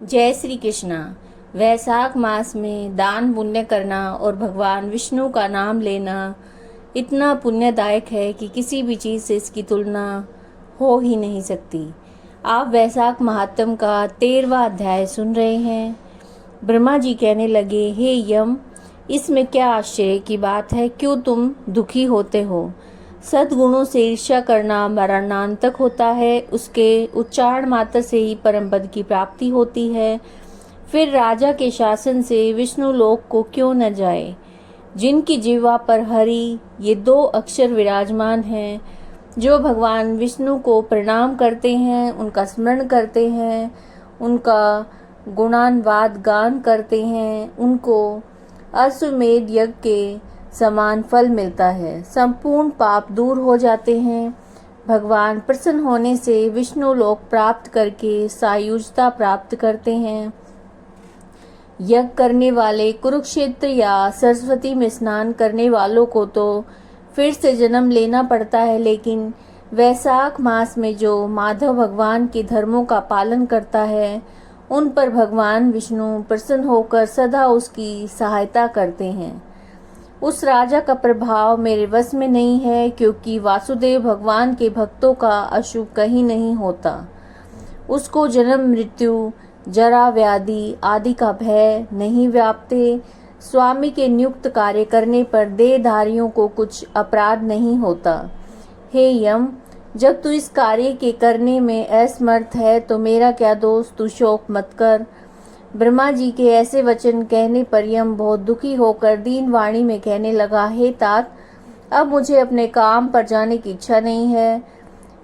जय श्री कृष्णा। वैशाख मास में दान पुण्य करना और भगवान विष्णु का नाम लेना इतना पुण्यदायक है कि किसी भी चीज़ से इसकी तुलना हो ही नहीं सकती। आप वैशाख महात्म का 13वां अध्याय सुन रहे हैं। ब्रह्मा जी कहने लगे, हे यम, इसमें क्या आश्चर्य की बात है? क्यों तुम दुखी होते हो? सद्गुणों से ईर्ष्या करना मरणांतक होता है। उसके उच्चारण मात्र से ही परम पद की प्राप्ति होती है। फिर राजा के शासन से विष्णु लोक को क्यों न जाए? जिनकी जिह्वा पर हरि ये 2 अक्षर विराजमान हैं, जो भगवान विष्णु को प्रणाम करते हैं, उनका स्मरण करते हैं, उनका गुणानुवाद गान करते हैं, उनको अश्वमेध यज्ञ के समान फल मिलता है। संपूर्ण पाप दूर हो जाते हैं। भगवान प्रसन्न होने से विष्णु लोक प्राप्त करके सायुज्यता प्राप्त करते हैं। यज्ञ करने वाले कुरुक्षेत्र या सरस्वती में स्नान करने वालों को तो फिर से जन्म लेना पड़ता है, लेकिन वैशाख मास में जो माधव भगवान के धर्मों का पालन करता है, उन पर भगवान विष्णु प्रसन्न होकर सदा उसकी सहायता करते हैं। उस राजा का प्रभाव मेरे वश में नहीं है, क्योंकि वासुदेव भगवान के भक्तों का अशुभ कहीं नहीं होता। उसको जन्म मृत्यु जरा व्याधि आदि का भय नहीं व्यापते। स्वामी के नियुक्त कार्य करने पर देहधारियों को कुछ अपराध नहीं होता। हे यम, जब तू इस कार्य के करने में असमर्थ है तो मेरा क्या दोष? तू शोक मत कर। ब्रह्मा जी के ऐसे वचन कहने पर यम बहुत दुखी होकर दीन वाणी में कहने लगा, हे तात, अब मुझे अपने काम पर जाने की इच्छा नहीं है।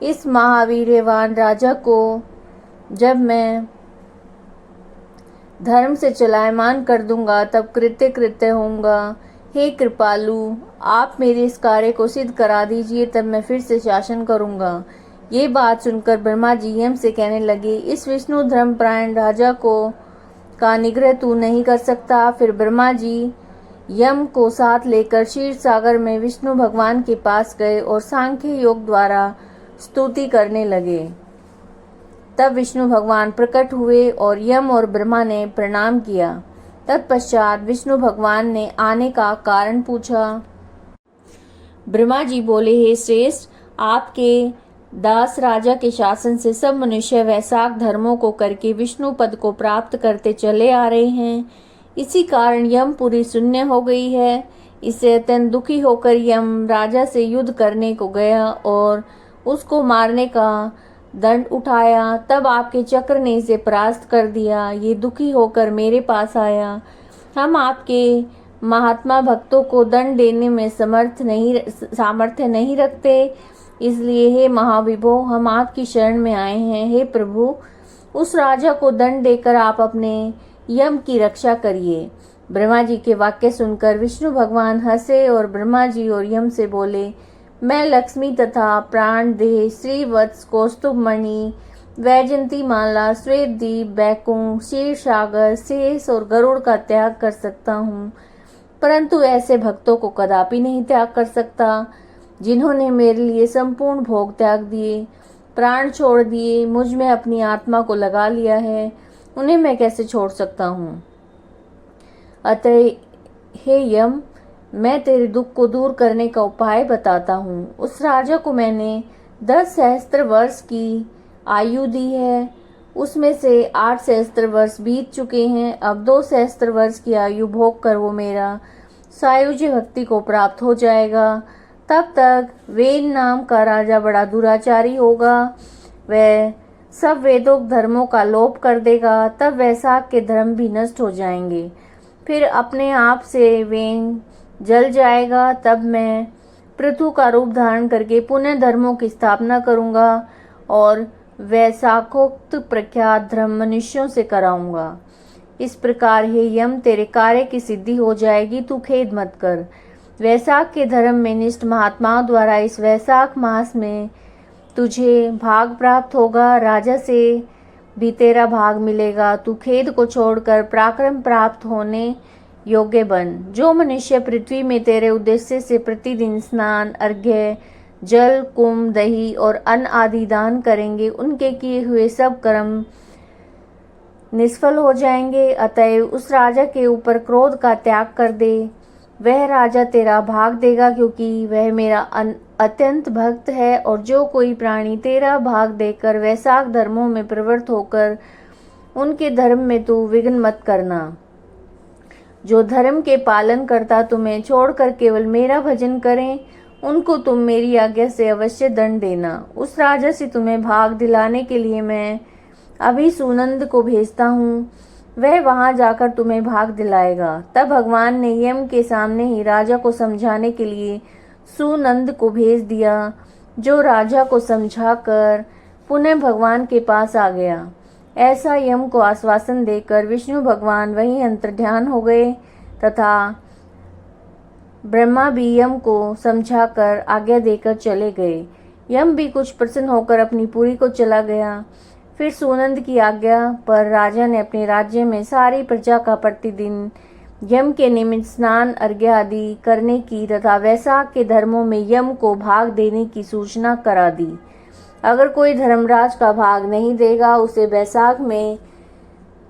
इस महावीर्यवान राजा को जब मैं धर्म से चलायमान कर दूंगा तब कृत्य कृत्य होऊंगा। हे कृपालु, आप मेरे इस कार्य को सिद्ध करा दीजिए, तब मैं फिर से शासन करूंगा। ये बात सुनकर ब्रह्मा जी यम से कहने लगे, इस विष्णु धर्मपरायण राजा का निग्रह तू नहीं कर सकता। फिर ब्रह्मा जी यम को साथ लेकर क्षीर सागर में विष्णु भगवान के पास गए और सांख्य योग द्वारा स्तुति करने लगे। तब विष्णु भगवान प्रकट हुए और यम और ब्रह्मा ने प्रणाम किया। तत्पश्चात विष्णु भगवान ने आने का कारण पूछा। ब्रह्मा जी बोले, हे श्रेष्ठ, आपके दास राजा के शासन से सब मनुष्य वैशाख धर्मों को करके विष्णु पद को प्राप्त करते चले आ रहे हैं। इसी कारण यमपुरी शून्य हो गई है। इससे अत्यंत दुखी होकर यम राजा से युद्ध करने को गया और उसको मारने का दंड उठाया। तब आपके चक्र ने इसे परास्त कर दिया। ये दुखी होकर मेरे पास आया। हम आपके महात्मा भक्तों को दंड देने में सामर्थ्य नहीं रखते, इसलिए हे महाविभो, हम आपकी शरण में आए हैं। हे प्रभु, उस राजा को दंड देकर आप अपने यम की रक्षा करिए। ब्रह्मा जी के वाक्य सुनकर विष्णु भगवान हंसे और ब्रह्मा जी और यम से बोले, मैं लक्ष्मी तथा प्राण देह श्रीवत्स कौस्तुभ मणि वैजंती माला श्वेतदीप बैकुंठ क्षीर सागर शेष और गरुड़ का त्याग कर सकता हूँ, परंतु ऐसे भक्तों को कदापि नहीं त्याग कर सकता जिन्होंने मेरे लिए संपूर्ण भोग त्याग दिए, प्राण छोड़ दिए, मुझ में अपनी आत्मा को लगा लिया है। उन्हें मैं कैसे छोड़ सकता हूँ? अतः हे यम, मैं तेरे दुख को दूर करने का उपाय बताता हूँ। उस राजा को मैंने 10 सहस्त्र वर्ष की आयु दी है। उसमें से 8 सहस्त्र वर्ष बीत चुके हैं। अब 2 सहस्त्र वर्ष की आयु भोग कर वो मेरा सायुज्य भक्ति को प्राप्त हो जाएगा। तब तक वेद नाम का राजा बड़ा दुराचारी होगा। वह सब वेदोक्त धर्मों का लोप कर देगा। तब वैशाख के धर्म भी नष्ट हो जाएंगे। फिर अपने आप से वेद जल जाएगा। तब मैं पृथु का रूप धारण करके पुण्य धर्मों की स्थापना करूंगा और वैशाखोक्त प्रख्यात धर्म मनुष्यों से कराऊंगा। इस प्रकार हे यम, तेरे कार्य की सिद्धि हो जाएगी। तू खेद मत कर। वैशाख के धर्म में निष्ठ महात्माओं द्वारा इस वैशाख मास में तुझे भाग प्राप्त होगा। राजा से भी तेरा भाग मिलेगा। तू खेद को छोड़कर पराक्रम प्राप्त होने योग्य बन। जो मनुष्य पृथ्वी में तेरे उद्देश्य से प्रतिदिन स्नान, अर्घ्य, जल, कुंभ, दही और अन्न आदि दान करेंगे, उनके किए हुए सब कर्म निष्फल हो जाएंगे। अतएव उस राजा के ऊपर क्रोध का त्याग कर दे। वह राजा तेरा भाग देगा, क्योंकि वह मेरा अत्यंत भक्त है। और जो कोई प्राणी तेरा भाग देकर वैशाख धर्मों में प्रवृत्त होकर उनके धर्म में तू विघ्न मत करना। जो धर्म के पालन करता तुम्हें छोड़कर केवल मेरा भजन करें, उनको तुम मेरी आज्ञा से अवश्य दंड देना। उस राजा से तुम्हें भाग दिलाने के लिए मैं अभी सुनंद को भेजता हूँ। वह वहां जाकर तुम्हें भाग दिलाएगा। तब भगवान ने यम के सामने ही राजा को समझाने के लिए सुनंद को भेज दिया, जो राजा को समझाकर पुनः भगवान के पास आ गया। ऐसा यम को आश्वासन देकर विष्णु भगवान वहीं अंतर्ध्यान हो गए तथा ब्रह्मा भी यम को समझाकर आज्ञा देकर चले गए। यम भी कुछ प्रसन्न होकर अपनी पुरी को चला गया। फिर सुनंद की आज्ञा पर राजा ने अपने राज्य में सारी प्रजा का प्रतिदिन यम के निमित्त स्नान अर्घ्य आदि करने की तथा वैशाख के धर्मों में यम को भाग देने की सूचना करा दी। अगर कोई धर्मराज का भाग नहीं देगा, उसे वैशाख में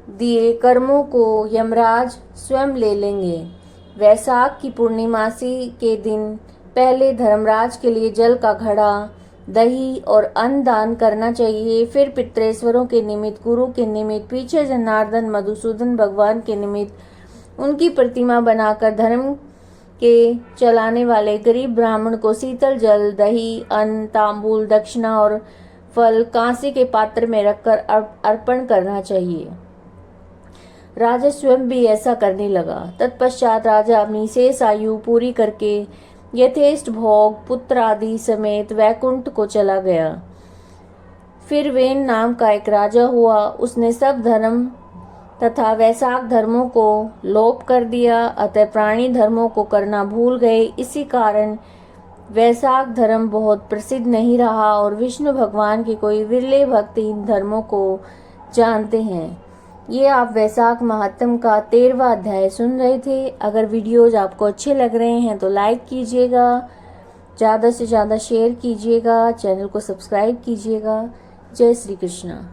दिए कर्मों को यमराज स्वयं ले लेंगे। वैशाख की पूर्णिमासी के दिन पहले धर्मराज के लिए जल का घड़ा, दही और अन्न दान करना चाहिए। फिर पितृेश्वरों के निमित्त, गुरु के निमित्त, पीछे जनार्दन मधुसूदन भगवान के निमित्त उनकी प्रतिमा बनाकर धर्म के चलाने वाले गरीब ब्राह्मण को शीतल जल, दही, अन्न, तांबूल, दक्षिणा और फल कांसे के पात्र में रखकर अर्पण करना चाहिए। राजा स्वयं भी ऐसा करने लगा। तत्पश्चात राजा अपनी शेष आयु पूरी करके यथेष्ट भोग, पुत्र आदि समेत वैकुंठ को चला गया। फिर वेन नाम का एक राजा हुआ। उसने सब धर्म तथा वैशाख धर्मों को लोप कर दिया, अतः प्राणी धर्मों को करना भूल गए। इसी कारण वैशाख धर्म बहुत प्रसिद्ध नहीं रहा और विष्णु भगवान के कोई विरले भक्त इन धर्मों को जानते हैं। ये आप वैशाख महात्म का 13वां अध्याय सुन रहे थे। अगर वीडियोज आपको अच्छे लग रहे हैं तो लाइक कीजिएगा, ज़्यादा से ज़्यादा शेयर कीजिएगा, चैनल को सब्सक्राइब कीजिएगा। जय श्री कृष्णा।